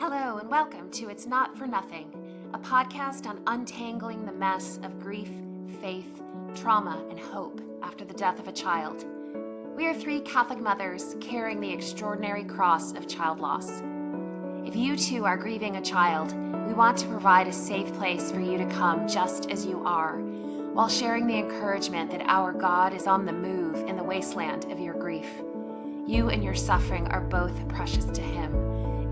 Hello and welcome to It's Not for Nothing, a podcast on untangling the mess of grief, faith, trauma, and hope after the death of a child. We are three Catholic mothers carrying the extraordinary cross of child loss. If you too are grieving a child, we want to provide a safe place for you to come just as you are, while sharing the encouragement that our God is on the move in the wasteland of your grief. You and your suffering are both precious to Him.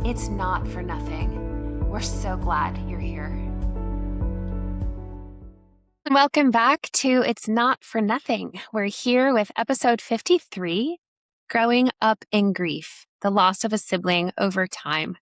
It's not for nothing. We're so glad you're here. Welcome back to It's Not for Nothing. We're here with episode 53, Growing Up in Grief, the Loss of a Sibling Over Time.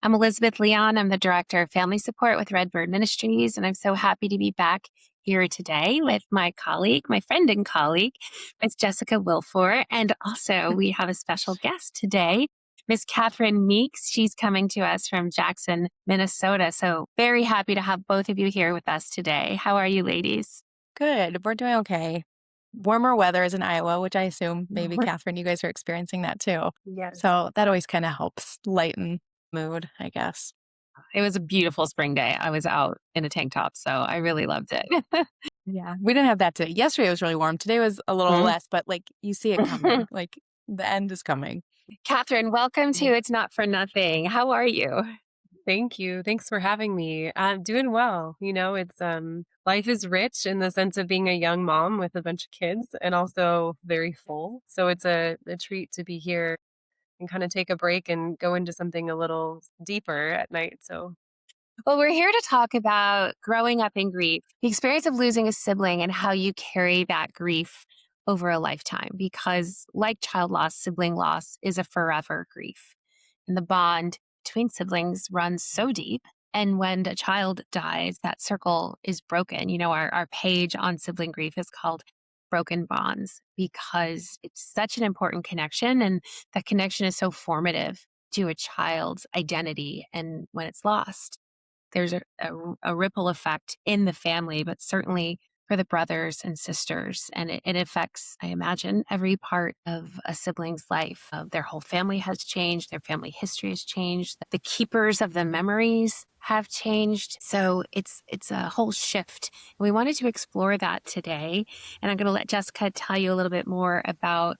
I'm Elizabeth Leon. I'm the Director of Family Support with Redbird Ministries, and I'm so happy to be back here today with my colleague, my friend and colleague, Miss Jessica Wilfore. And also we have a special guest today, Miss Katherine Meeks. She's coming to us from Jackson, Minnesota. So very happy to have both of you here with us today. How are you ladies? Good. We're doing okay. Warmer weather is in Iowa, which I assume maybe, Catherine, you guys are experiencing that too. Yes. So that always kind of helps lighten mood, I guess. It was a beautiful spring day. I was out in a tank top, so I really loved it. Yeah. We didn't have that today. Yesterday was really warm. Today was a little less, but you see it coming. The end is coming. Katherine, welcome to It's Not for Nothing. How are you? Thank you. Thanks for having me. I'm doing well. It's life is rich in the sense of being a young mom with a bunch of kids and also very full. So it's a treat to be here and kind of take a break and go into something a little deeper at night. So Well, we're here to talk about growing up in grief, the experience of losing a sibling and how you carry that grief over a lifetime. Because, like child loss, sibling loss is a forever grief. And the bond between siblings runs so deep. And when a child dies, that circle is broken. Our page on sibling grief is called Broken Bonds because it's such an important connection. And that connection is so formative to a child's identity. And when it's lost, there's a ripple effect in the family, but certainly for the brothers and sisters. And it affects, I imagine, every part of a sibling's life. Their whole family has changed. Their family history has changed. The keepers of the memories have changed. So it's a whole shift. And we wanted to explore that today. And I'm going to let Jessica tell you a little bit more about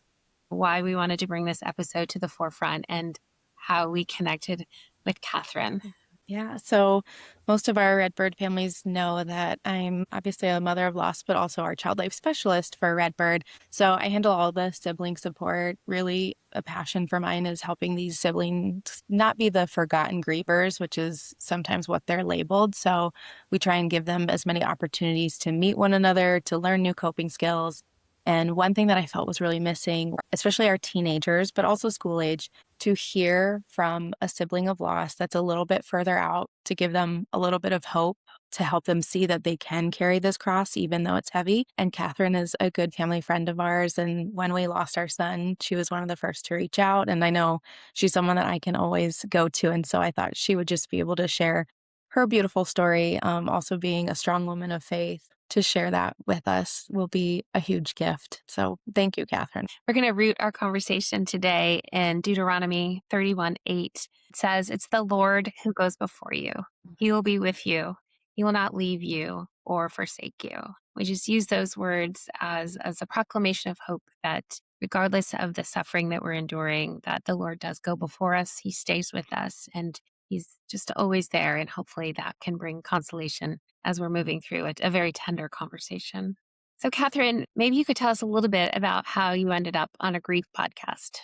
why we wanted to bring this episode to the forefront and how we connected with Katherine. Yeah. So most of our Redbird families know that I'm obviously a mother of loss, but also our child life specialist for Redbird. So I handle all the sibling support. Really, a passion for mine is helping these siblings not be the forgotten grievers, which is sometimes what they're labeled. So we try and give them as many opportunities to meet one another, to learn new coping skills. And one thing that I felt was really missing, especially our teenagers, but also school age, to hear from a sibling of loss that's a little bit further out, to give them a little bit of hope, to help them see that they can carry this cross, even though it's heavy. And Katherine is a good family friend of ours. And when we lost our son, she was one of the first to reach out. And I know she's someone that I can always go to. And so I thought she would just be able to share her beautiful story, also being a strong woman of faith. To share that with us will be a huge gift. So thank you, Katherine. We're going to root our conversation today in Deuteronomy 31:8. It says, "It's the Lord who goes before you. He will be with you. He will not leave you or forsake you." We just use those words as a proclamation of hope that regardless of the suffering that we're enduring, that the Lord does go before us. He stays with us and He's just always there. And hopefully that can bring consolation as we're moving through a very tender conversation. So, Katherine, maybe you could tell us a little bit about how you ended up on a grief podcast.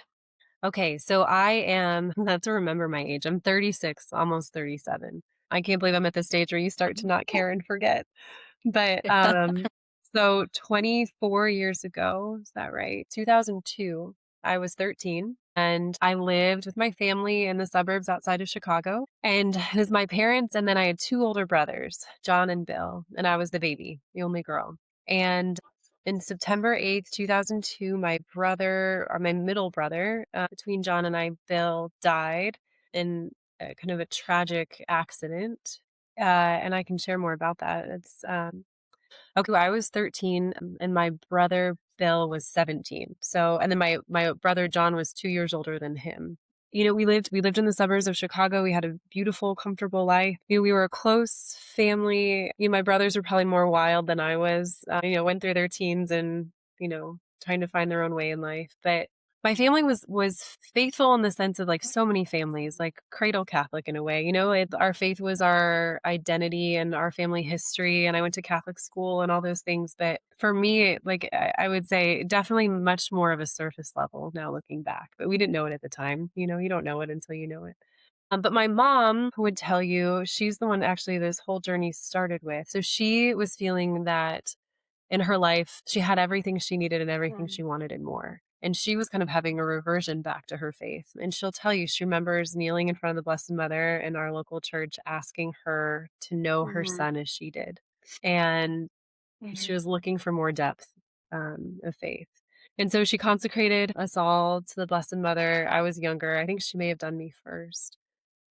okay, so I am I have to remember my age. I'm 36, almost 37. I can't believe I'm at the stage where you start to not care and forget. But so 24 years ago, is that right? 2002, I was 13 and I lived with my family in the suburbs outside of Chicago. And it was my parents. And then I had two older brothers, John and Bill. And I was the baby, the only girl. And in September 8th, 2002, my brother, or my middle brother, between John and I, Bill, died in kind of a tragic accident. And I can share more about that. It's okay. I was 13 and my brother Bill was 17. So, and then my brother John was 2 years older than him. we lived in the suburbs of Chicago. We had a beautiful, comfortable life. We were a close family. My brothers were probably more wild than I was. Went through their teens and, trying to find their own way in life. But my family was faithful in the sense of like so many families, like cradle Catholic in a way. Our faith was our identity and our family history. And I went to Catholic school and all those things. But for me, like I would say, definitely much more of a surface level now looking back. But we didn't know it at the time. You don't know it until you know it. But my mom would tell you, she's the one actually this whole journey started with. So she was feeling that in her life, she had everything she needed and everything she wanted and more. And she was kind of having a reversion back to her faith. And she'll tell you, she remembers kneeling in front of the Blessed Mother in our local church, asking her to know her son as she did. And she was looking for more depth of faith. And so she consecrated us all to the Blessed Mother. I was younger. I think she may have done me first.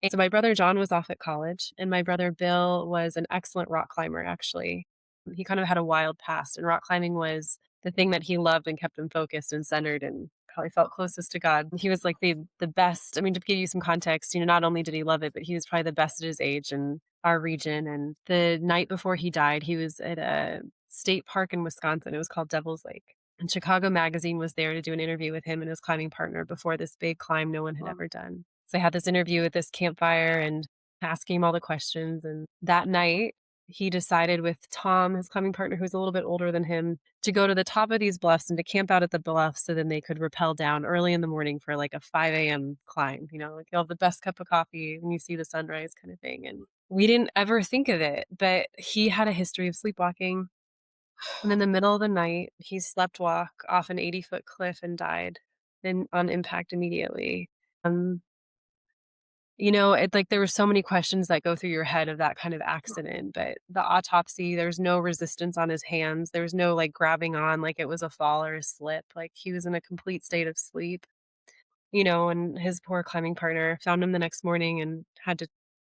And so my brother John was off at college, and my brother Bill was an excellent rock climber, actually. He kind of had a wild past, and rock climbing was the thing that he loved and kept him focused and centered and probably felt closest to God. He was like the best. I mean, to give you some context, not only did he love it, but he was probably the best at his age in our region. And the night before he died, he was at a state park in Wisconsin. It was called Devil's Lake. And Chicago Magazine was there to do an interview with him and his climbing partner before this big climb no one had ever done. So I had this interview at this campfire and asking him all the questions. And that night, he decided with Tom, his climbing partner, who's a little bit older than him, to go to the top of these bluffs and to camp out at the bluffs so then they could rappel down early in the morning for like a 5 a.m. climb. Like you'll have the best cup of coffee when you see the sunrise kind of thing. And we didn't ever think of it, but he had a history of sleepwalking. And in the middle of the night, he sleptwalk off an 80-foot cliff and died on impact immediately. It's like there were so many questions that go through your head of that kind of accident, but the autopsy, there's no resistance on his hands. There was no like grabbing on like it was a fall or a slip. Like he was in a complete state of sleep, and his poor climbing partner found him the next morning and had to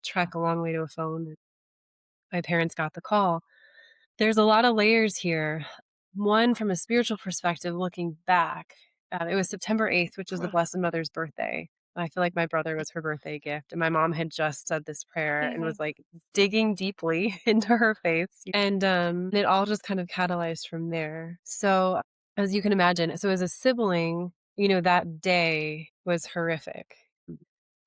trek a long way to a phone. My parents got the call. There's a lot of layers here. One, from a spiritual perspective, looking back, it was September 8th, which was the Blessed Mother's birthday. I feel like my brother was her birthday gift. And my mom had just said this prayer and was like digging deeply into her faith. And it all just kind of catalyzed from there. So, as you can imagine, so as a sibling, that day was horrific.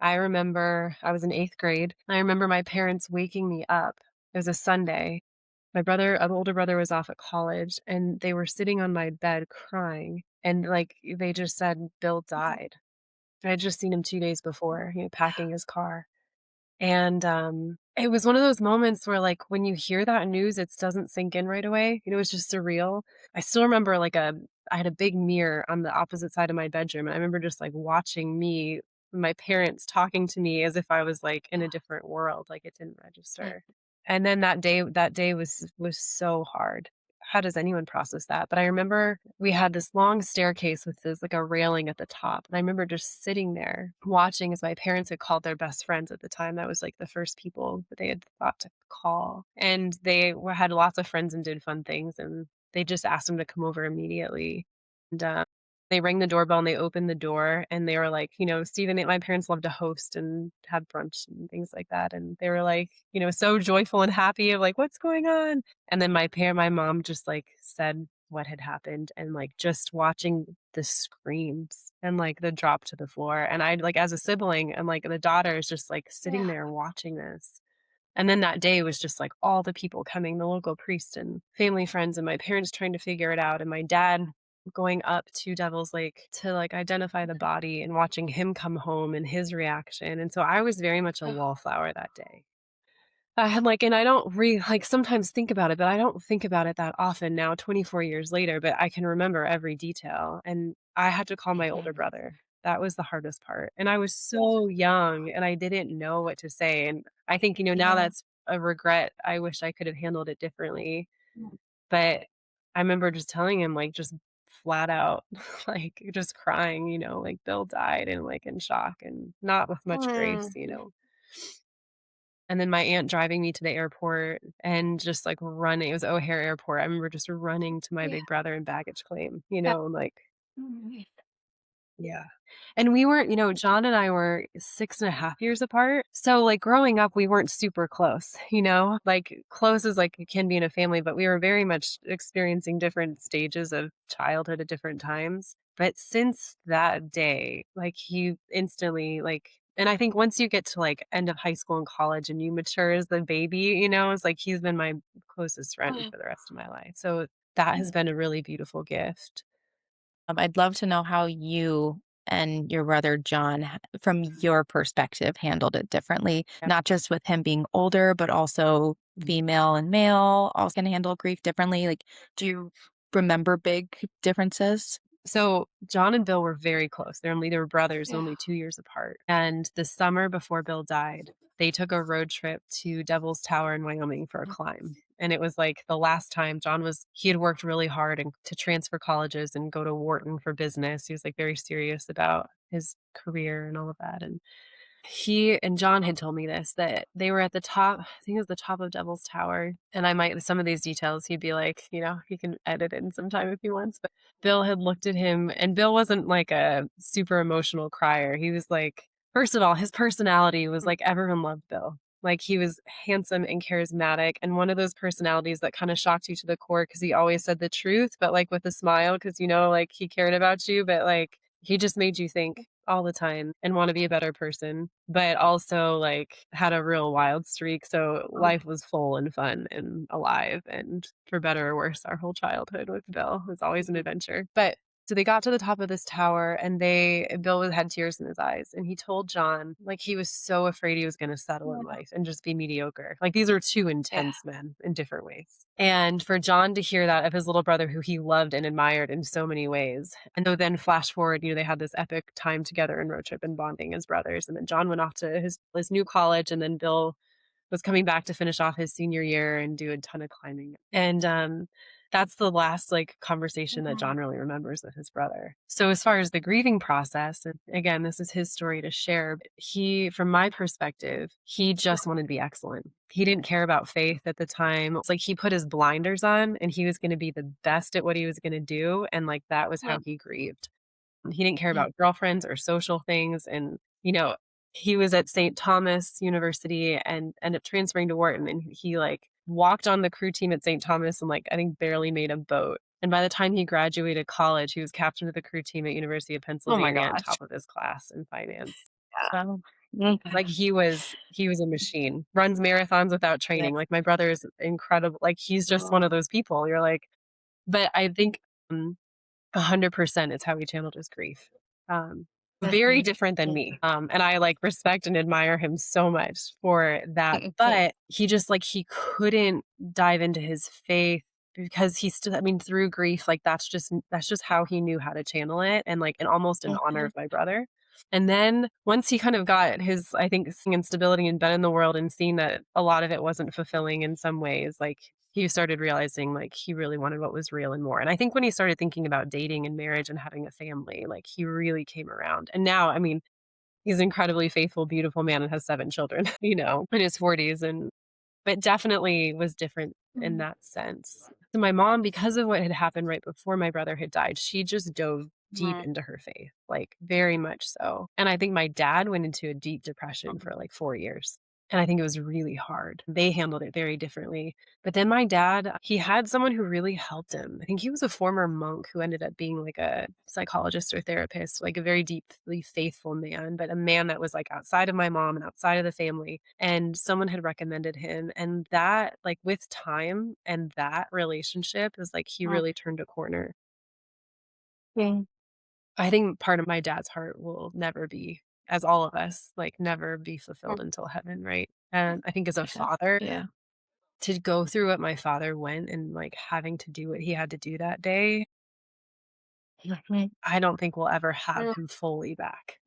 I remember I was in 8th grade. I remember my parents waking me up. It was a Sunday. My brother, an older brother, was off at college, and they were sitting on my bed crying. And like they just said, Bill died. I had just seen him 2 days before, packing his car. And it was one of those moments where, like, when you hear that news, it doesn't sink in right away. It's just surreal. I still remember I had a big mirror on the opposite side of my bedroom. And I remember just like watching my parents talking to me as if I was like in a different world. Like it didn't register. And then that day was so hard. How does anyone process that? But I remember we had this long staircase with this like a railing at the top. And I remember just sitting there watching as my parents had called their best friends at the time. That was like the first people that they had thought to call. And had lots of friends and did fun things. And they just asked them to come over immediately. And they rang the doorbell and they opened the door and they were like, Stephen, my parents love to host and have brunch and things like that. And they were like, so joyful and happy of like, what's going on? And then my mom just like said what had happened and like just watching the screams and like the drop to the floor. And I like as a sibling and like the daughter is just like sitting there watching this. And then that day was just like all the people coming, the local priest and family friends and my parents trying to figure it out. And my dad going up to Devil's Lake to like identify the body and watching him come home and his reaction. And so I was very much a wallflower that day. And I don't sometimes think about it, but I don't think about it that often now, 24 years later, but I can remember every detail. And I had to call my older brother. That was the hardest part. And I was so young and I didn't know what to say. And I think, now that's a regret. I wish I could have handled it differently. But I remember just telling him, like, just flat out, like, just crying, like Bill died and like in shock and not with much grace. And then my aunt driving me to the airport and just like running. It was O'Hare Airport. I remember just running to my big brother and baggage claim, like Yeah. And we weren't, John and I were 6.5 years apart. So like growing up, we weren't super close, like close as like it can be in a family, but we were very much experiencing different stages of childhood at different times. But since that day, like he instantly like, and I think once you get to like end of high school and college and you mature as the baby, it's like he's been my closest friend for the rest of my life. So that has been a really beautiful gift. I'd love to know how you and your brother John, from your perspective, handled it differently, not just with him being older, but also female and male also can handle grief differently. Like, do you remember big differences? So John and Bill were very close. They were brothers, only 2 years apart. And the summer before Bill died, they took a road trip to Devil's Tower in Wyoming for a climb. And it was like the last time he had worked really hard and to transfer colleges and go to Wharton for business. He was like very serious about his career and all of that. And he and John had told me this, that they were at the top, I think it was the top of Devil's Tower. And some of these details, he'd be like, he can edit in sometime if he wants. But Bill had looked at him, and Bill wasn't like a super emotional crier. He was like, first of all, his personality was like everyone loved Bill. Like he was handsome and charismatic, and one of those personalities that kind of shocked you to the core because he always said the truth, but like with a smile because like he cared about you, but like he just made you think all the time and want to be a better person, but also like had a real wild streak. So life was full and fun and alive. And for better or worse, our whole childhood with Bill was always an adventure. But so they got to the top of this tower and Bill had tears in his eyes. And he told John, like, he was so afraid he was going to settle in life and just be mediocre. Like, these are two intense men in different ways. And for John to hear that of his little brother, who he loved and admired in so many ways. And so then flash forward, they had this epic time together in road trip and bonding as brothers. And then John went off to his new college. And then Bill was coming back to finish off his senior year and do a ton of climbing. And that's the last like conversation that John really remembers with his brother. So as far as the grieving process, and again, this is his story to share. But from my perspective, he just wanted to be excellent. He didn't care about faith at the time. It's like he put his blinders on and he was going to be the best at what he was going to do. And like that was how he grieved. He didn't care about girlfriends or social things. And, he was at St. Thomas University and ended up transferring to Wharton. And he like walked on the crew team at St. Thomas and like, I think barely made a boat. And by the time he graduated college, he was captain of the crew team at University of Oh my Pennsylvania and gosh. top of his class in finance. Well, Like he was a machine, runs marathons without training. Like my brother is incredible. Like he's just one of those people. You're like, but I think 100% is how he channeled his grief. Very different than me. And I like respect and admire him so much for that. But he just like, he couldn't dive into his faith because he still, I mean, through grief, like that's just how he knew how to channel it. And like, and almost in honor of my brother. And then once he kind of got his, I think, seeing instability and been in the world and seeing that a lot of it wasn't fulfilling in some ways, like he started realizing like he really wanted what was real and more. And I think when he started thinking about dating and marriage and having a family, like he really came around. And now, I mean, he's an incredibly faithful, beautiful man and has 7 children, in his 40s. But definitely was different in that sense. So my mom, because of what had happened right before my brother had died, she just dove deep into her faith, like very much so. And I think my dad went into a deep depression for like 4 years. And I think it was really hard. They handled it very differently. But then my dad, he had someone who really helped him. I think he was a former monk who ended up being like a psychologist or therapist, like a very deeply faithful man, but a man that was like outside of my mom and outside of the family. And someone had recommended him. And that, like with time and that relationship, is like he really turned a corner. I think part of my dad's heart will never be, as all of us, like never be fulfilled until heaven, right? And I think as a father, yeah. to go through what my father went and like having to do what he had to do that day, I don't think we'll ever have him fully back,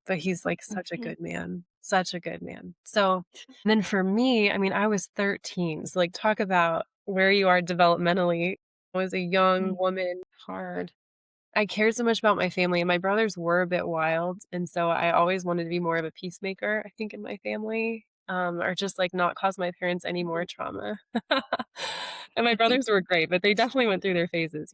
But he's like such a good man, such a good man. So then for me, I mean, I was 13. So like talk about where you are developmentally. I was a young woman. Hard. I cared so much about my family, and my brothers were a bit wild, and so I always wanted to be more of a peacemaker, I think, in my family, or just, like, not cause my parents any more trauma. And my brothers were great, but they definitely went through their phases,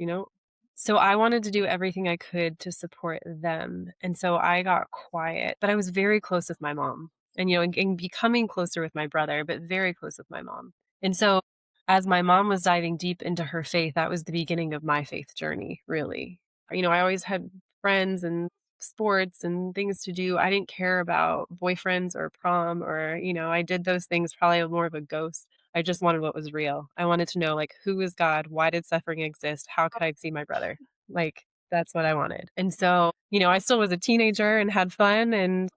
So I wanted to do everything I could to support them. And so I got quiet, but I was very close with my mom and, and becoming closer with my brother, but very close with my mom. And so as my mom was diving deep into her faith, that was the beginning of my faith journey, really. I always had friends and sports and things to do. I didn't care about boyfriends or prom or, I did those things probably more of a ghost. I just wanted what was real. I wanted to know, like, who is God? Why did suffering exist? How could I see my brother? Like, that's what I wanted. And so, I still was a teenager and had fun and,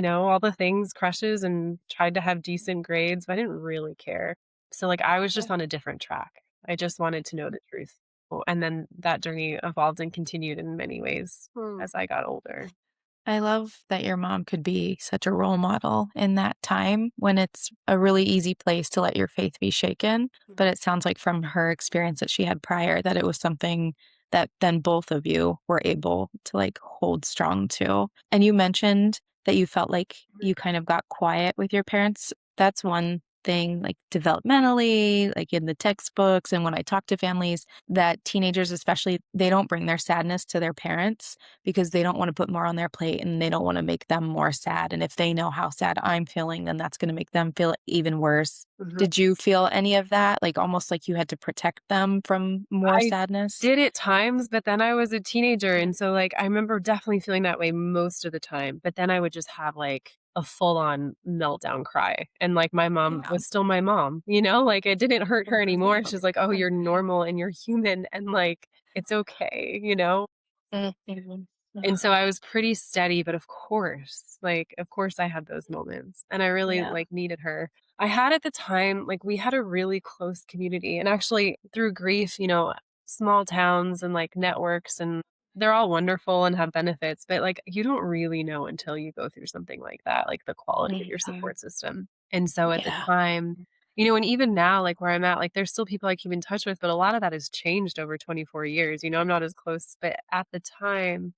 all the things, crushes, and tried to have decent grades, but I didn't really care. So, like, I was just on a different track. I just wanted to know the truth. And then that journey evolved and continued in many ways as I got older. I love that your mom could be such a role model in that time when it's a really easy place to let your faith be shaken. But it sounds like from her experience that she had prior, that it was something that then both of you were able to like hold strong to. And you mentioned that you felt like you kind of got quiet with your parents. That's one thing, like developmentally, like in the textbooks. And when I talk to families, that teenagers, especially, they don't bring their sadness to their parents because they don't want to put more on their plate and they don't want to make them more sad. And if they know how sad I'm feeling, then that's going to make them feel even worse. Mhm. Did you feel any of that? Like almost like you had to protect them from more I sadness? did at times, but then I was a teenager, and so, like, I remember definitely feeling that way most of the time, but then I would just have, like, a full-on meltdown cry, and, like, my mom Yeah. was still my mom, Like, it didn't hurt her anymore. She's like, "Oh, you're normal and you're human, and, like, it's okay?" Mhm. And so I was pretty steady, but of course I had those moments and I really Yeah. like needed her. I had at the time, like we had a really close community and actually through grief, small towns and like networks and they're all wonderful and have benefits, but like you don't really know until you go through something like that, like the quality of your Mhm. support system. And so at the Yeah. time, and even now, like where I'm at, like there's still people I keep in touch with, but a lot of that has changed over 24 years. I'm not as close, but at the time,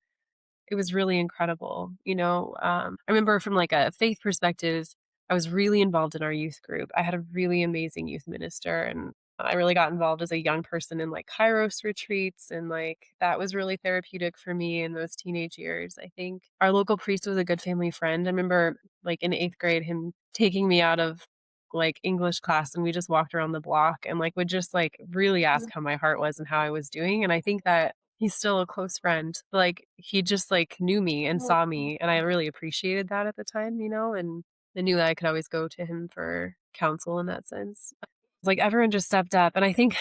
it was really incredible, I remember from, like, a faith perspective, I was really involved in our youth group. I had a really amazing youth minister, and I really got involved as a young person in, like, Kairos retreats, and, like, that was really therapeutic for me in those teenage years, I think. Our local priest was a good family friend. I remember, like, in 8th grade, him taking me out of, like, English class, and we just walked around the block and, like, would just, like, really ask how my heart was and how I was doing, and I think that he's still a close friend. Like, he just, like, knew me and saw me, and I really appreciated that at the time, and I knew that I could always go to him for counsel in that sense. Like, everyone just stepped up, and I think,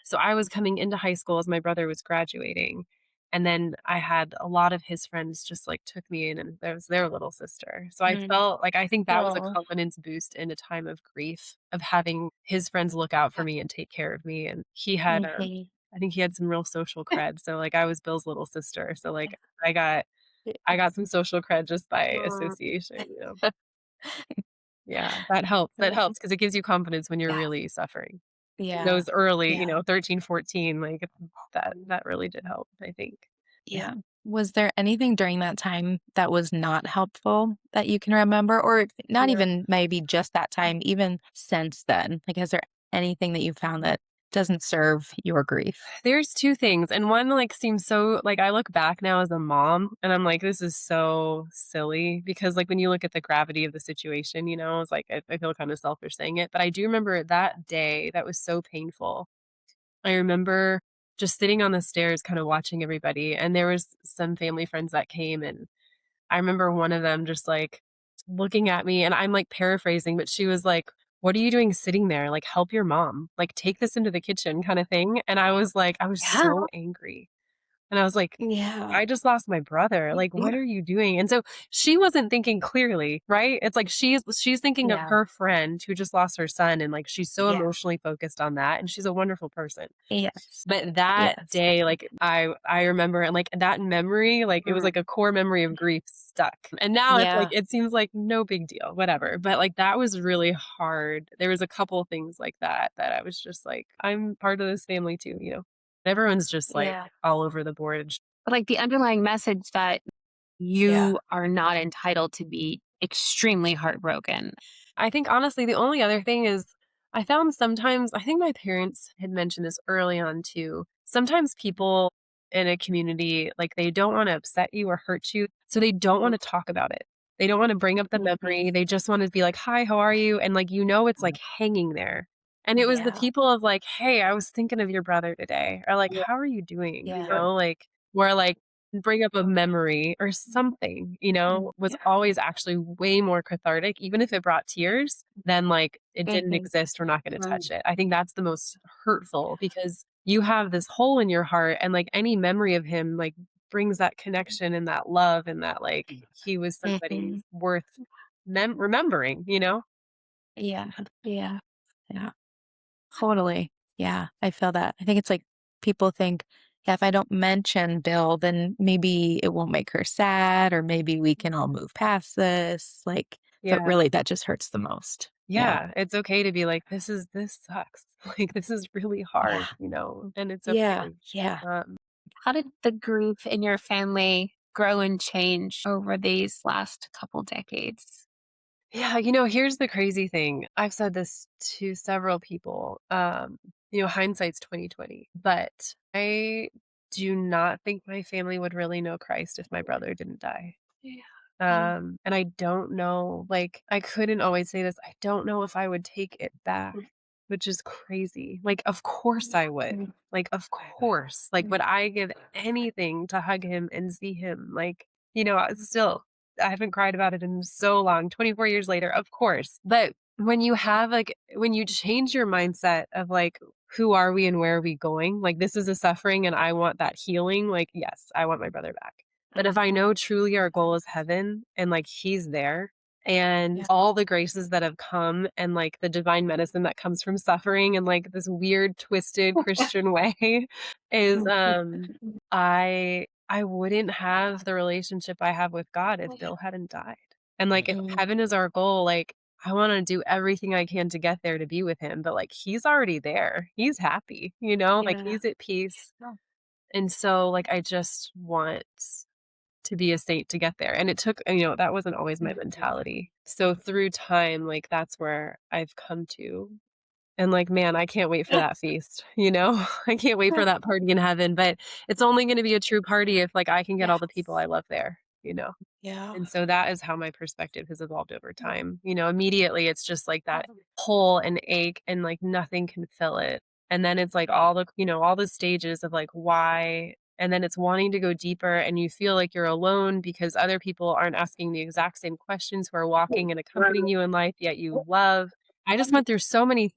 so I was coming into high school as my brother was graduating, and then I had a lot of his friends just, like, took me in, and there was their little sister. So I Mm. felt like I think that was a Oh. confidence boost in a time of grief, of having his friends look out for me and take care of me, and he had, Mhm. I think he had some real social cred, so, like, I was Bill's little sister, so, like, I got I got some social cred just by association. Yeah, that helps because it gives you confidence when you're Yeah. really suffering. Yeah. Those early, Yeah. 13, 14, like, that really did help, I think. Yeah. Was there anything during that time that was not helpful that you can remember? Or not Yeah. even maybe just that time, even since then? Like, is there anything that you found that doesn't serve your grief? There's 2 things, and one, like, seems so like, I look back now as a mom, and I'm like, "This is so silly," because, like, when you look at the gravity of the situation, it's like, I feel kinda selfish saying it, but I do remember that day, that was so painful. I remember just sitting on the stairs kinda watching everybody, and there was some family friends that came, and I remember one of them just, like, looking at me, and I'm, like, paraphrasing, but she was like, "What are you doing sitting there? Like, help your mom. Like, take this into the kitchen," kinda thing, and I was like I was Yeah. so angry, and I was like, Yeah. I just lost my brother. Like, what are you doing? And so she wasn't thinking clearly, right? It's like she's thinking of Yeah. her friend who just lost her son, and, like, she's so Yeah. emotionally focused on that, and she's a wonderful person. Yes. But that Yes. day, like, I remember and, like, that memory, like, it was like a core memory of grief stuck. And now it's like Yeah. it seems like no big deal, whatever. But, like, that was really hard. There was a couple things like that I was just like, "I'm part of this family too," you know? Everyone's just, like, Yeah. all over the board. But like the underlying message that Yeah. you are not entitled to be extremely heartbroken. I think honestly, the only other thing is I found sometimes I think my parents had mentioned this early on too. sometimes people in a community, like, they don't want to upset you or hurt you, so they don't want to talk about it. They don't want to bring up the memory. They just want to be like, "Hi, how are you?" And like, it's like hanging there. And it was the Yeah. people of like, "Hey, I was thinking of your brother today," or like, Yeah. "How are you doing?" Yeah. Like, where like bring up a memory or something, was always actually way more cathartic, even if it brought tears, than like it didn't exist, we're not going to touch it. I think that's the most hurtful because you have this hole in your heart and like any memory of him like brings that connection and that love and that like he was somebody Mhm. worth remembering, Yeah. Yeah. Yeah. Totally. Yeah. I feel that. I think it's like people think, yeah, if I don't mention Bill, then maybe it won't make her sad, or maybe we can all move past this. Like, but Yeah. really that just hurts the most. Yeah. Yeah, it's okay to be like, this sucks. Like, this is really hard, Yeah. and it's Yeah. okay. Yeah. How did the grief in your family grow and change over these last couple decades? Yeah, here's the crazy thing. I've said this to several people. Hindsight's 2020, but I do not think my family would really know Christ if my brother didn't die. Yeah. And I don't know, like, I couldn't always say this. I don't know if I would take it back, which is crazy. Like, of course I would. Like, of course. Like, would I give anything to hug him and see him? Like, still, I haven't cried about it in so long, 24 years later, of course. But when you change your mindset of like, who are we and where are we going? Like, this is a suffering and I want that healing. Like, yes, I want my brother back. But if I know truly our goal is heaven and like he's there and Yeah. all the graces that have come and like the divine medicine that comes from suffering and like this weird twisted Christian way is I wouldn't have the relationship I have with God if Bill hadn't died. And like if Mm, heaven is our goal, like I want to do everything I can to get there to be with him, but like he's already there. He's happy, like yeah. he's at peace. And so like I just want to be a saint to get there. And it took, that wasn't always my mentality. So through time, like that's where I've come to. And like, man, I can't wait for that feast, I can't wait for that party in heaven, but it's only going to be a true party if like I can get all the people I love there. Yeah. And so that is how my perspective has evolved over time. Immediately it's just like that hole and ache and like nothing can fill it. And then it's like all the stages of like why, and then it's wanting to go deeper and you feel like you're alone because other people aren't asking the exact same questions who are walking and accompanying you in life, yet you love. I just went through so many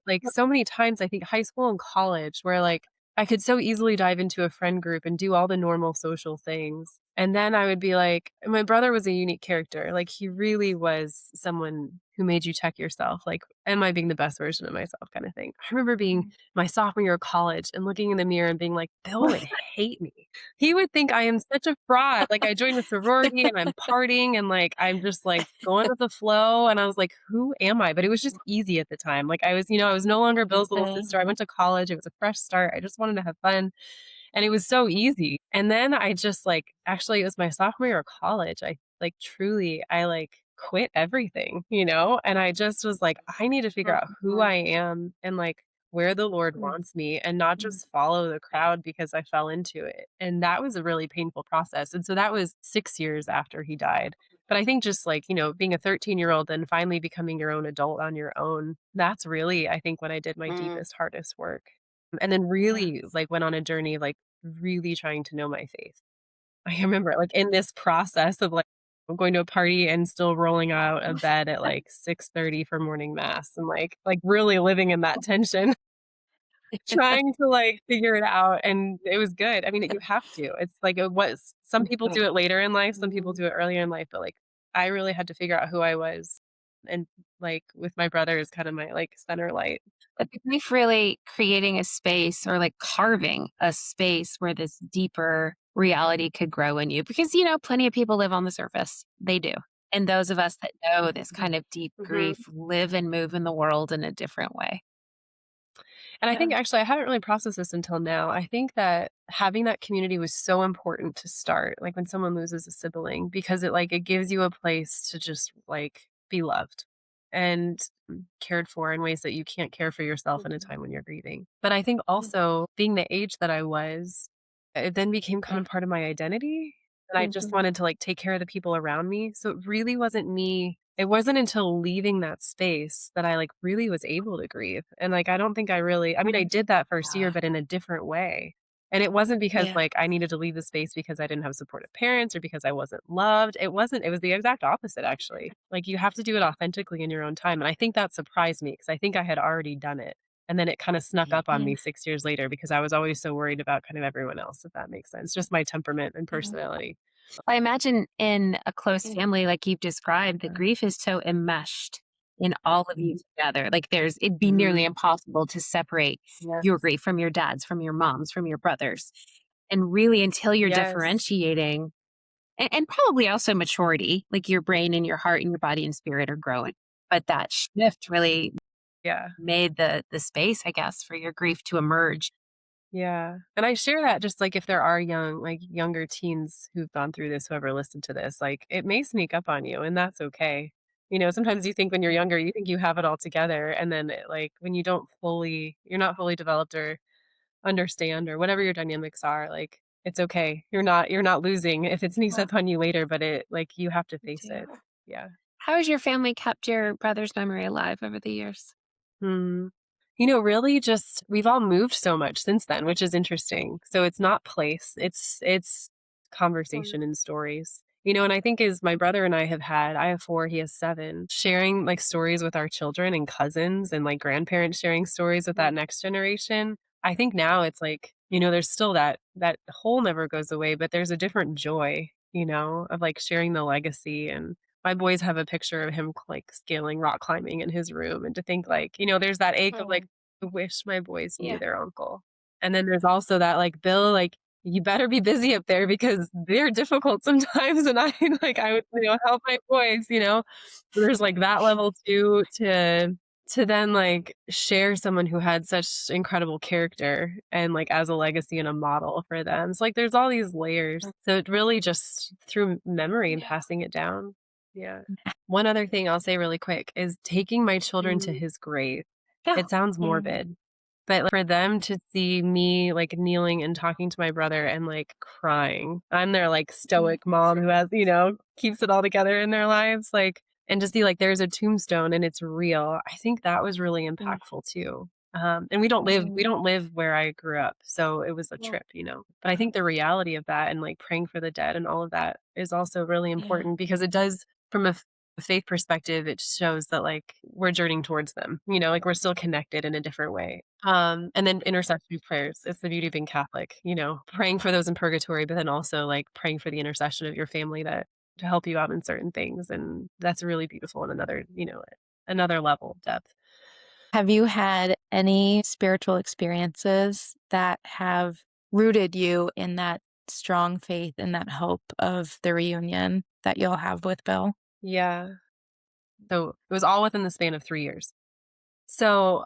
times, I think high school and college where like I could so easily dive into a friend group and do all the normal social things. And then I would be like, my brother was a unique character. Like he really was someone who made you check yourself. Like, am I being the best version of myself kind of thing? I remember being my sophomore year of college and looking in the mirror and being like, Bill would hate me. He would think I am such a fraud. Like I joined a sorority and I'm partying and like I'm just like going with the flow. And I was like, who am I? But it was just easy at the time. Like I was no longer Bill's little sister. I went to college. It was a fresh start. I just wanted to have fun. And it was so easy. And then I just like actually it was my sophomore year of college. I like truly I like quit everything. And I just was like, I need to figure out who I am and like where the Lord wants me and not just follow the crowd because I fell into it. And that was a really painful process. And so that was 6 years after he died. But I think just like, being a 13-year-old and finally becoming your own adult on your own, that's really, I think, when I did my deepest, hardest work. And then really like went on a journey of like really trying to know my faith. I remember like in this process of like going to a party and still rolling out of bed at like 6:30 for morning mass and like really living in that tension, trying to like figure it out. And it was good. I mean, you have to. It's like it was some people do it later in life, some people do it earlier in life, but like I really had to figure out who I was. And like with my brother is kind of my like center light. But the grief really creating a space or like carving a space where this deeper reality could grow in you. Because, plenty of people live on the surface. They do. And those of us that know this kind of deep grief live and move in the world in a different way. And I think actually I haven't really processed this until now. I think that having that community was so important to start, like when someone loses a sibling, because it gives you a place to just like be loved. and cared for in ways that you can't care for yourself in a time when you're grieving. But I think also being the age that I was, it then became kind of part of my identity. And I just wanted to like take care of the people around me. So it really wasn't me. It wasn't until leaving that space that I like really was able to grieve. And like, I don't think I really, I mean, I did that first year, but in a different way. And it wasn't because Yeah. like I needed to leave the space because I didn't have supportive parents or because I wasn't loved. It wasn't, it was the exact opposite actually. Like you have to do it authentically in your own time. And I think that surprised me because I think I had already done it. And then it kind of snuck up on Yeah. me 6 years later because I was always so worried about kind of everyone else, if that makes sense. Just my temperament and personality. I imagine in a close family like you've described, the grief is so enmeshed in all of you together. Like it'd be nearly impossible to separate your Yes. grief from your dad's, from your mom's, from your brothers. And really until you're Yes. differentiating and probably also maturity, like your brain and your heart and your body and spirit are growing. But that shift really Yeah. made the space, I guess, for your grief to emerge. Yeah. And I share that just like if there are younger teens who've gone through this, whoever listened to this, like it may sneak up on you and that's okay. Sometimes you think when you're younger, you think you have it all together. And then like when you're not fully developed or understand or whatever your dynamics are, like it's okay. You're not losing if it sneaks up on you later, but it like you have to face it. Yeah. How has your family kept your brother's memory alive over the years? Hmm. Really just we've all moved so much since then, which is interesting. So it's not place, it's conversation and stories. And I think as my brother and I have 4, he has 7, sharing like stories with our children and cousins and like grandparents sharing stories with that next generation. I think now it's like, there's still that hole never goes away, but there's a different joy, of like sharing the legacy. And my boys have a picture of him like scaling rock climbing in his room. And to think like, there's that ache of like, I wish my boys knew Yeah. their uncle. And then there's also that like, Bill, like, you better be busy up there because they're difficult sometimes. And I would, help my boys. There's like that level too, to then like share someone who had such incredible character and like as a legacy and a model for them. So like there's all these layers. So it really just through memory and passing it down. Yeah. One other thing I'll say really quick is taking my children to his grave. Yeah. It sounds morbid, but like, for them to see me like kneeling and talking to my brother and like crying. I'm their like stoic mom who has, keeps it all together in their lives. Like, and to see like there's a tombstone and it's real. I think that was really impactful too. And we don't live where I grew up. So it was a trip. But I think the reality of that and like praying for the dead and all of that is also really important because it does from a faith perspective, it shows that like we're journeying towards them, like we're still connected in a different way. And then intercessory prayers. It's the beauty of being Catholic, praying for those in purgatory, but then also like praying for the intercession of your family to help you out in certain things. And that's really beautiful in another level of depth. Have you had any spiritual experiences that have rooted you in that strong faith and that hope of the reunion that you'll have with Bill? Yeah. So it was all within the span of 3 years. So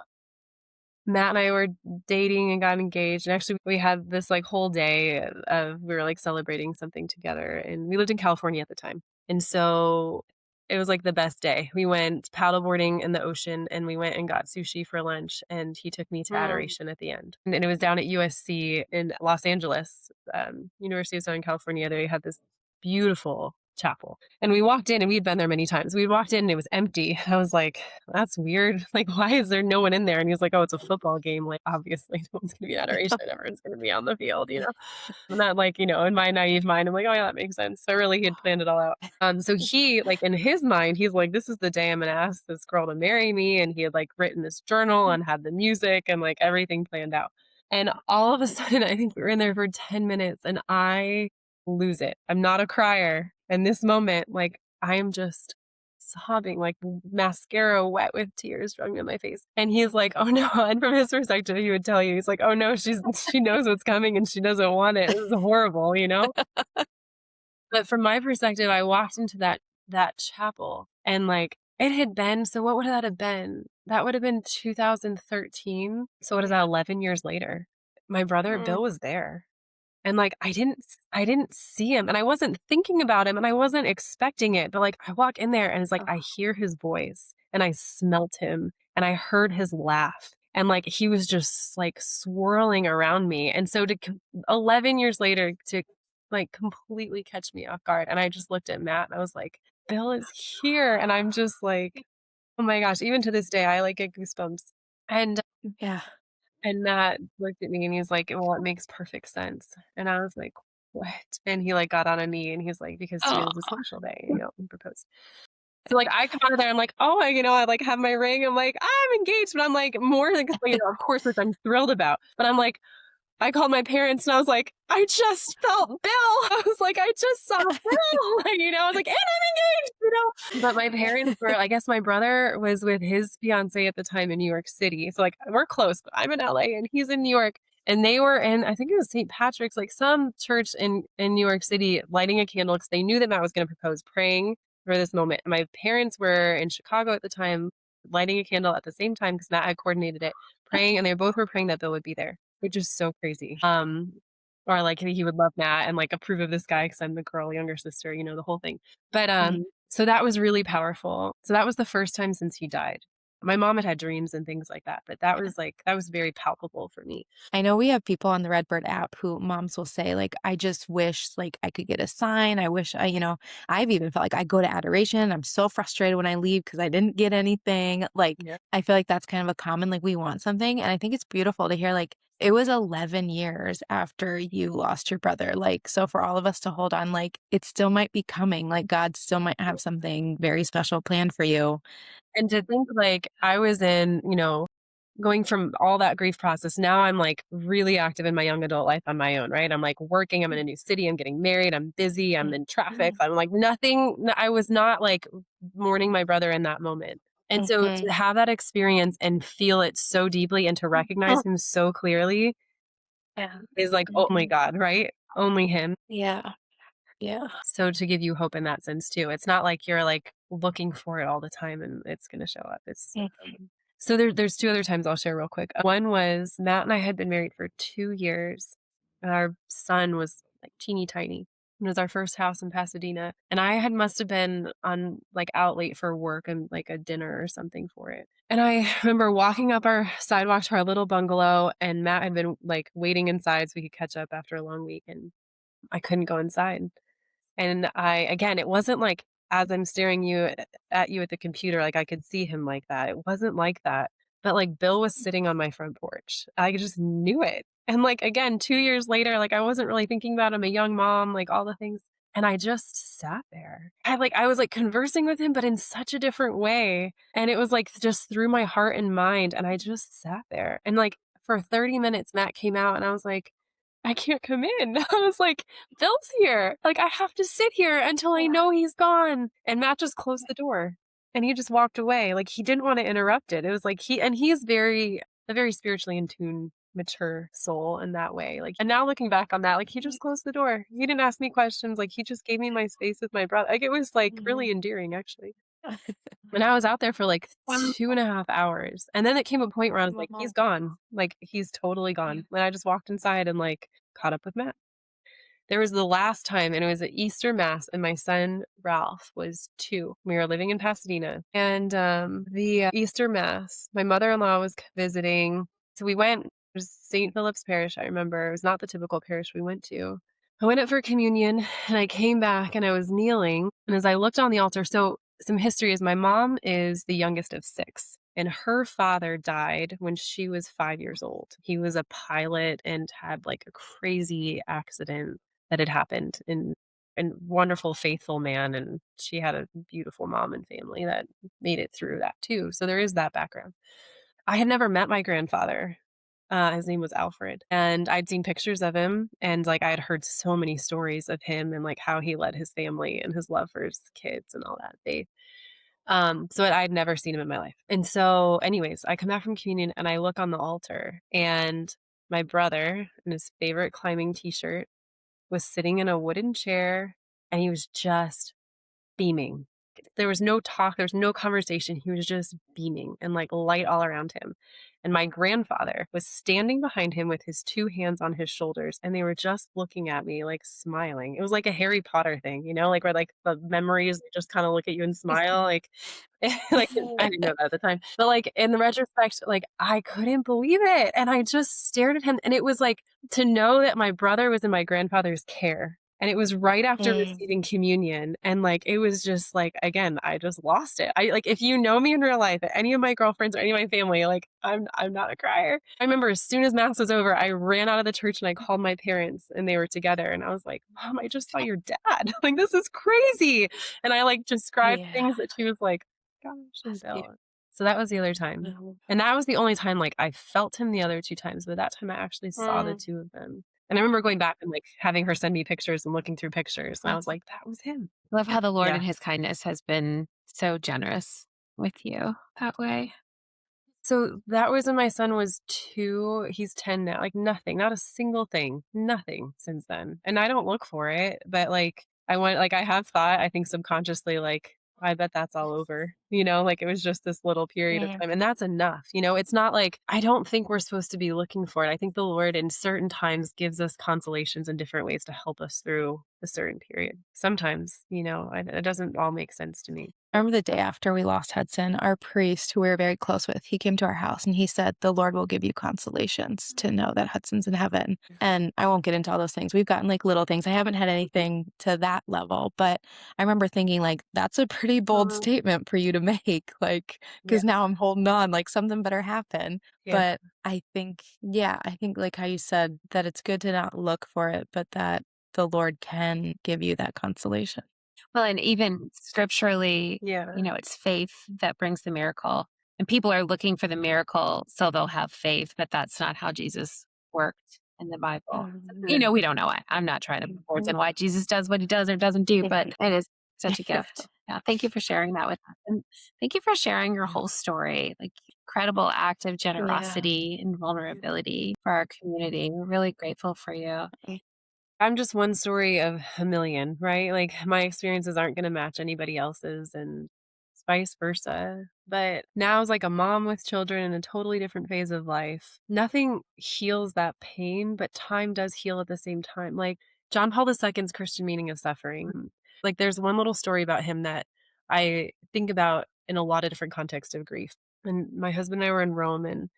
Matt and I were dating and got engaged. And actually, we had this like whole day of we were like celebrating something together. And we lived in California at the time. And so it was like the best day. We went paddleboarding in the ocean and we went and got sushi for lunch. And he took me to adoration at the end. And it was down at USC in Los Angeles, University of Southern California. They had this beautiful chapel. And we walked in and we'd been there many times. We walked in and it was empty. I was like, that's weird. Like, why is there no one in there? And he was like, oh, it's a football game. Like, obviously, no one's going to be in adoration. Everyone's going to be on the field. And that, like, in my naive mind, I'm like, oh, yeah, that makes sense. So really, he had planned it all out. So he, like, in his mind, he's like, this is the day I'm going to ask this girl to marry me. And he had, like, written this journal and had the music and, like, everything planned out. And all of a sudden, I think we were in there for 10 minutes and I lose it. I'm not a crier. And this moment, like, I am just sobbing, like mascara wet with tears running down my face. And he's like, oh no. And from his perspective, he would tell you, he's like, oh no, she knows what's coming and she doesn't want it. This is horrible. But from my perspective, I walked into that chapel and like it had been, so what would that have been? That would have been 2013. So what is that, 11 years later? My brother Bill was there. And like I didn't see him and I wasn't thinking about him and I wasn't expecting it. But like I walk in there and it's like I hear his voice and I smelt him and I heard his laugh. And like he was just like swirling around me. And so 11 years later to like completely catch me off guard. And I just looked at Matt and I was like, Bill is here. And I'm just like, oh my gosh, even to this day, I like get goosebumps. And Yeah. and Matt looked at me and he's like, well, it makes perfect sense. And I was like, what? And he like got on a knee and he's like, because today Oh, was a special day, and proposed. So like I come out of there, I'm like, oh, I like have my ring. I'm like, I'm engaged, but I'm like more than, of course, which I'm thrilled about. But I'm like, I called my parents and I was like, I just felt Bill. I was like, I just saw Bill. I was like, and I'm engaged. But my parents were, I guess my brother was with his fiance at the time in New York City. So like we're close, but I'm in LA and he's in New York. And they were in, I think it was St. Patrick's, like some church in New York City, lighting a candle because they knew that Matt was going to propose, praying for this moment. My parents were in Chicago at the time, lighting a candle at the same time because Matt had coordinated it, praying, and they both were praying that Bill would be there, which is so crazy. Or like he would love Matt and like approve of this guy because I'm the girl, younger sister, the whole thing. But so that was really powerful. So that was the first time since he died. My mom had dreams and things like that, but that was very palpable for me. I know we have people on the Redbird app who moms will say, like, I just wish like I could get a sign. I wish I've even felt like I go to adoration. I'm so frustrated when I leave because I didn't get anything. Like, Yeah. I feel like that's kind of a common, like, we want something. And I think it's beautiful to hear, like, it was 11 years after you lost your brother. Like, so for all of us to hold on, like, it still might be coming. Like, God still might have something very special planned for you. And to think like I was in, going from all that grief process, now I'm like really active in my young adult life on my own, right? I'm like working, I'm in a new city, I'm getting married, I'm busy, I'm in traffic. I'm like I was not like mourning my brother in that moment. And so Mhm. to have that experience and feel it so deeply and to recognize him so clearly Yeah. is like, oh my God, right? Only him. Yeah. Yeah. So to give you hope in that sense too, it's not like you're like looking for it all the time and it's going to show up. So there's two other times I'll share real quick. One was Matt and I had been married for 2 years. Our son was like teeny tiny. It was our first house in Pasadena. And I must have been on like out late for work and like a dinner or something for it. And I remember walking up our sidewalk to our little bungalow and Matt had been like waiting inside so we could catch up after a long week and I couldn't go inside. And again, it wasn't like as I'm staring at you at the computer, like I could see him like that. It wasn't like that. But like Bill was sitting on my front porch. I just knew it. And like again, 2 years later, like I wasn't really thinking about him, a young mom, like all the things. And I just sat there. I was like conversing with him, but in such a different way. And it was like just through my heart and mind. And I just sat there. And like for 30 minutes, Matt came out and I was like, I can't come in. I was like, Bill's here. Like, I have to sit here until I know he's gone. And Matt just closed the door and he just walked away. Like, he didn't want to interrupt it. It was like he's a very spiritually in tune, mature soul in that way. Like, and now looking back on that, like, he just closed the door. He didn't ask me questions. Like, he just gave me my space with my brother. Like, it was like really endearing, actually. And I was out there for like 2.5 hours. And then it came a point where I was like, he's gone. Like, he's totally gone. And I just walked inside and like caught up with Matt. There was the last time, and it was at Easter Mass, and my son Ralph was 2. We were living in Pasadena. And the Easter Mass, my mother-in-law was visiting. So we went, it was St. Philip's Parish, I remember. It was not the typical parish we went to. I went up for communion and I came back and I was kneeling. And as I looked on the altar, so some history is my mom is the youngest of 6. And her father died when she was 5 years old. He was a pilot and had like a crazy accident that had happened and wonderful, faithful man. And she had a beautiful mom and family that made it through that too. So there is that background. I had never met my grandfather. His name was Alfred. And I'd seen pictures of him and like I had heard so many stories of him and like how he led his family and his love for his kids and all that faith. So I'd never seen him in my life. And so anyways, I come back from communion and I look on the altar and my brother in his favorite climbing t-shirt was sitting in a wooden chair and he was just beaming. there was no talk, there was no conversation. He was just beaming and like light all around him. And my grandfather was standing behind him with his two hands on his shoulders, and they were just looking at me, like smiling. It was like a Harry Potter thing, like where like the memories they just kind of look at you and smile, like, like I didn't know that at the time, but like in the retrospect, like I couldn't believe it, and I just stared at him, and it was like to know that my brother was in my grandfather's care. And it was right after receiving communion. And like, it was just like, again, I just lost it. I like, if you know me in real life, any of my girlfriends or any of my family, like, I'm not a crier. I remember as soon as mass was over, I ran out of the church and I called my parents and they were together. And I was like, Mom, I just saw your dad. Like, this is crazy. And I like described things that she was like, gosh, and Bill. So that was the other time. And that was the only time like I felt him the other two times, but that time I actually saw the two of them. And I remember going back and like having her send me pictures and looking through pictures. And I was like, that was him. I love how the Lord Yeah. in his kindness has been so generous with you that way. So that was when my son was 2. He's 10 now. Like nothing, not a single thing, nothing since then. And I don't look for it, but like I have thought, I think subconsciously, like, I bet that's all over, like it was just this little period of time and that's enough. It's not like, I don't think we're supposed to be looking for it. I think the Lord in certain times gives us consolations in different ways to help us through a certain period. Sometimes, it doesn't all make sense to me. I remember the day after we lost Hudson, our priest, who we were very close with, he came to our house and he said, the Lord will give you consolations to know that Hudson's in heaven. And I won't get into all those things. We've gotten like little things. I haven't had anything to that level, but I remember thinking like, that's a pretty bold statement for you to make. Like, because now I'm holding on, like something better happen. Yeah. But I think like how you said that it's good to not look for it, but that the Lord can give you that consolation. Well, and even scripturally, Yeah. it's faith that brings the miracle. And people are looking for the miracle so they'll have faith, but that's not how Jesus worked in the Bible. We don't know. I'm not trying to put words in why Jesus does what he does or doesn't do, but it is such a gift. Yeah, thank you for sharing that with us. And thank you for sharing your whole story. Like, incredible act of generosity and vulnerability for our community. We're really grateful for you. I'm just one story of a million, right? Like my experiences aren't going to match anybody else's and vice versa. But now as like a mom with children in a totally different phase of life, nothing heals that pain, but time does heal at the same time. Like John Paul II's Christian meaning of suffering. Like there's one little story about him that I think about in a lot of different contexts of grief. And my husband and I were in Rome and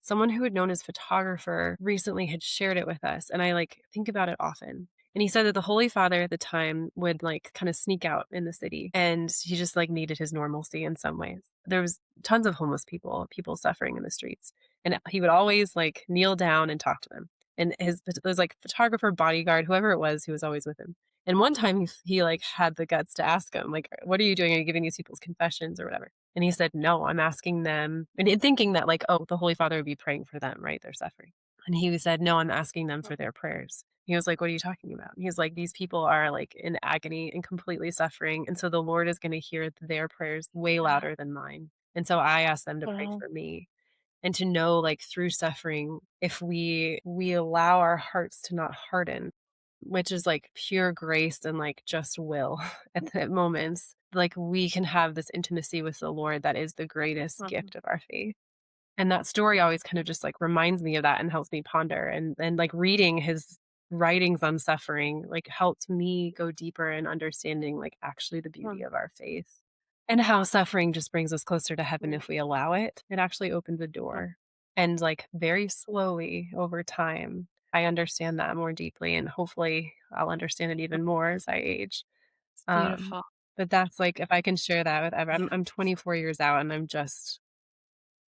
someone who had known his photographer recently had shared it with us, and I like think about it often. And he said that the Holy Father at the time would like kind of sneak out in the city and he just like needed his normalcy in some ways. There was tons of homeless people suffering in the streets. And he would always like kneel down and talk to them. And there's like photographer, bodyguard, whoever it was who was always with him. And one time he like had the guts to ask him, like, what are you doing? Are you giving these people's confessions or whatever? And he said, no, I'm asking them, and thinking that like, oh, the Holy Father would be praying for them, right? They're suffering. And he said, no, I'm asking them for their prayers. He was like, what are you talking about? And he's like, these people are like in agony and completely suffering. And so the Lord is going to hear their prayers way louder than mine. And so I asked them to pray for me. And to know like through suffering, if we allow our hearts to not harden, which is like pure grace and like just will at the moments, like we can have this intimacy with the Lord that is the greatest gift of our faith. And that story always kind of just like reminds me of that and helps me ponder. And like reading his writings on suffering like helped me go deeper in understanding like actually the beauty of our faith and how suffering just brings us closer to heaven if we allow it. It actually opens a door. And like very slowly over time, I understand that more deeply, and hopefully I'll understand it even more as I age. It's beautiful. But that's like, if I can share that with everyone, I'm 24 years out and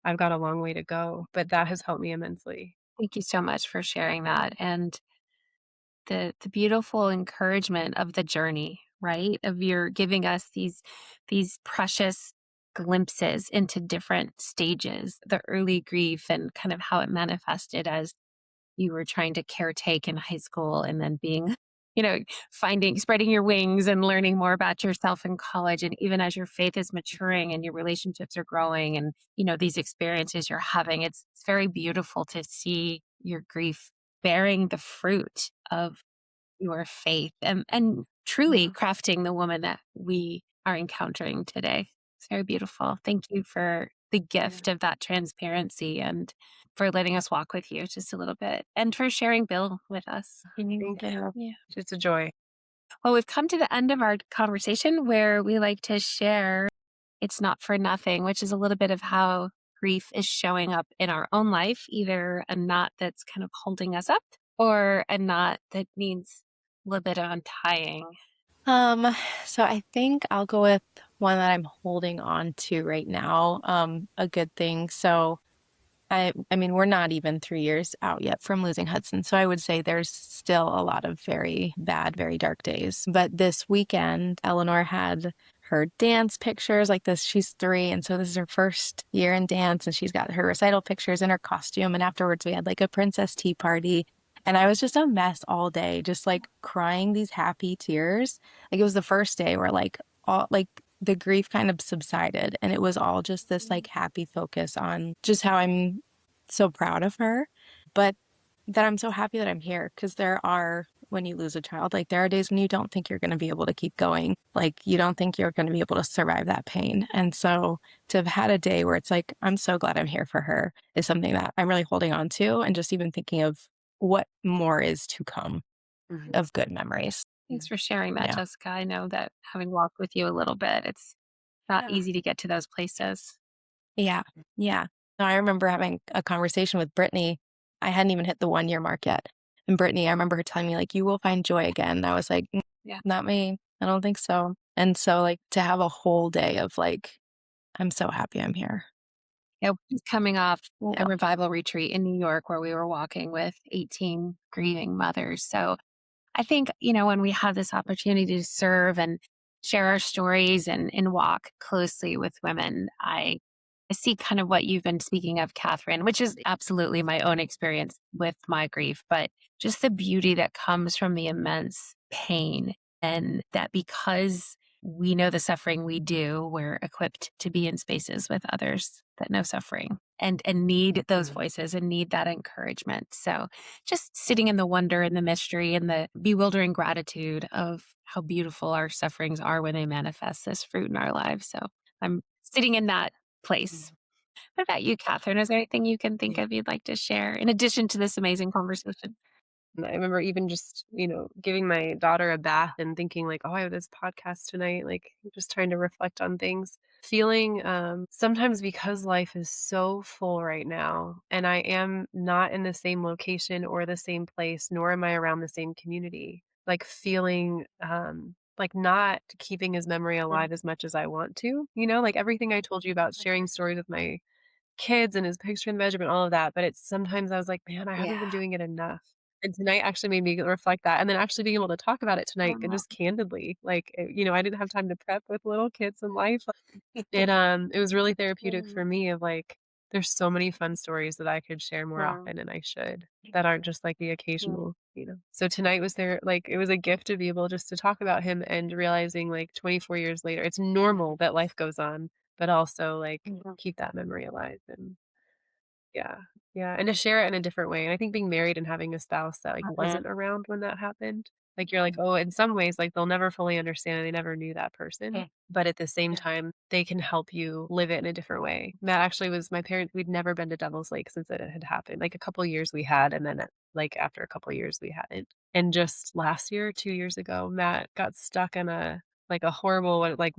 I've got a long way to go, but that has helped me immensely. Thank you so much for sharing that. And the beautiful encouragement of the journey, right? Of your giving us these precious glimpses into different stages, the early grief and kind of how it manifested as you were trying to caretake in high school and then being, spreading your wings and learning more about yourself in college. And even as your faith is maturing and your relationships are growing and, these experiences you're having, it's very beautiful to see your grief bearing the fruit of your faith and truly crafting the woman that we are encountering today. It's very beautiful. Thank you for the gift of that transparency and for letting us walk with you just a little bit and for sharing Bill with us. Thank you. Yeah. It's a joy. Well, we've come to the end of our conversation where we like to share it's not for nothing, which is a little bit of how grief is showing up in our own life, either a knot that's kind of holding us up or a knot that needs a little bit of untying. Um, so I think I'll go with one that I'm holding on to right now. A good thing. So I mean, we're not even 3 years out yet from losing Hudson, so I would say there's still a lot of very bad, very dark days. But this weekend, Eleanor had her dance pictures like this. She's 3, and so this is her first year in dance, and she's got her recital pictures in her costume. And afterwards, we had like a princess tea party. And I was just a mess all day, just like crying these happy tears. Like it was the first day where all like the grief kind of subsided and it was all just this like happy focus on just how I'm so proud of her, but that I'm so happy that I'm here because there are, when you lose a child, like there are days when you don't think you're going to be able to keep going. Like you don't think you're going to be able to survive that pain. And so to have had a day where it's like, I'm so glad I'm here for her is something that I'm really holding on to and just even thinking of what more is to come of good memories. Thanks for sharing that, Yeah. Jessica. I know that having walked with you a little bit, it's not easy to get to those places. Yeah. Yeah. No, I remember having a conversation with Brittany. I hadn't even hit the 1 year mark yet. And Brittany, I remember her telling me, like, you will find joy again. And I was like, Yeah. not me. I don't think so. And so, like, to have a whole day of, like, I'm so happy I'm here. Yeah, just coming off Yeah. a revival retreat in New York where we were walking with 18 grieving mothers. So I think, when we have this opportunity to serve and share our stories and walk closely with women, I see kind of what you've been speaking of, Catherine, which is absolutely my own experience with my grief, but just the beauty that comes from the immense pain. And that because we know the suffering we do, we're equipped to be in spaces with others that know suffering and need those voices and need that encouragement. So just sitting in the wonder and the mystery and the bewildering gratitude of how beautiful our sufferings are when they manifest this fruit in our lives. So I'm sitting in that place. What about you, Catherine? Is there anything you can think of you'd like to share in addition to this amazing conversation? And I remember even just, giving my daughter a bath and thinking like, oh, I have this podcast tonight, like just trying to reflect on things. Feeling sometimes because life is so full right now, and I am not in the same location or the same place, nor am I around the same community. Like feeling like not keeping his memory alive as much as I want to, like everything I told you about sharing stories with my kids and his picture in the bedroom and all of that, but it's sometimes I was like, "Man, I haven't been doing it enough." And tonight actually made me reflect that, and then actually being able to talk about it tonight and just candidly, like, I didn't have time to prep with little kids in life. It was really therapeutic for me of, like, there's so many fun stories that I could share more often, and I should, that aren't just, like, the occasional. So tonight was there like, it was a gift to be able just to talk about him and realizing, like, 24 years later, it's normal that life goes on, but also, like, keep that memory alive and yeah. Yeah, and to share it in a different way, and I think being married and having a spouse that, like, wasn't around when that happened, like, you're like, "Oh," in some ways, like, they'll never fully understand, they never knew that person, but at the same time, they can help you live it in a different way. That actually was my parents we'd never been to Devil's Lake since it had happened, like, a couple years we had, and then, like, after a couple years, we hadn't. And just last year, 2 years ago, Matt got stuck in a horrible, like,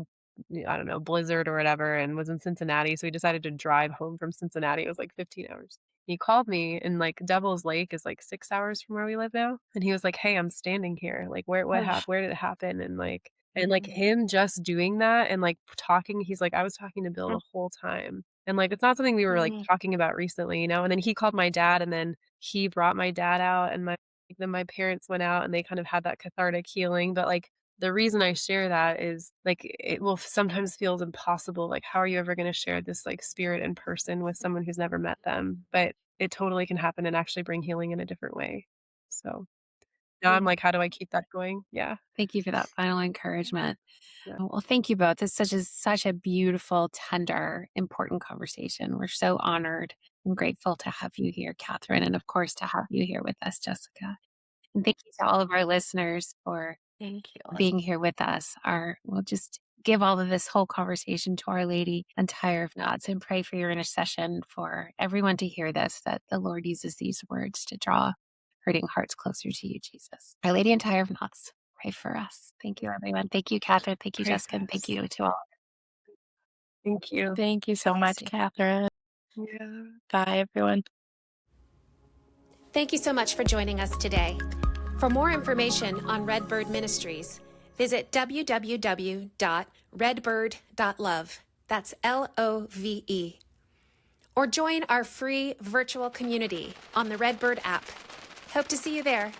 I don't know, blizzard or whatever, and was in Cincinnati, so we decided to drive home from Cincinnati. It was like 15 hours. He called me and, like, Devil's Lake is, like, 6 hours from where we live now, and he was like, "Hey, I'm standing here, like, where did it happen?" And him just doing that and, like, talking he's like, "I was talking to Bill the whole time." And, like, it's not something we were, like, talking about recently. And then he called my dad, and then he brought my dad out, and then my parents went out, and they kind of had that cathartic healing, but, like, the reason I share that is, like, it will sometimes feels impossible, like, how are you ever gonna share this, like, spirit in person with someone who's never met them? But it totally can happen and actually bring healing in a different way. So, now I'm like, "How do I keep that going?" Yeah, Thank you for that final encouragement. yeah. Well, thank you both. It's such a beautiful, tender, important conversation. We're so honored and grateful to have you here, Catherine, and of course to have you here with us, Jessica. And thank you to all of our listeners for Thank you. being here with us. We'll just give all of this whole conversation to Our Lady and Tower of Knots and pray for your intercession for everyone to hear this, that the Lord uses these words to draw hurting hearts closer to you, Jesus. Our Lady and Tower of Knots, pray for us. Thank you, everyone. Thank you, Catherine. Thank you, Pray Jessica. for And thank us. you to all. Thank you. Thank you so much, Catherine. Yeah. Bye, everyone. Thank you so much for joining us today. For more information on Redbird Ministries, visit www.redbird.love. That's LOVE. Or join our free virtual community on the Redbird app. Hope to see you there.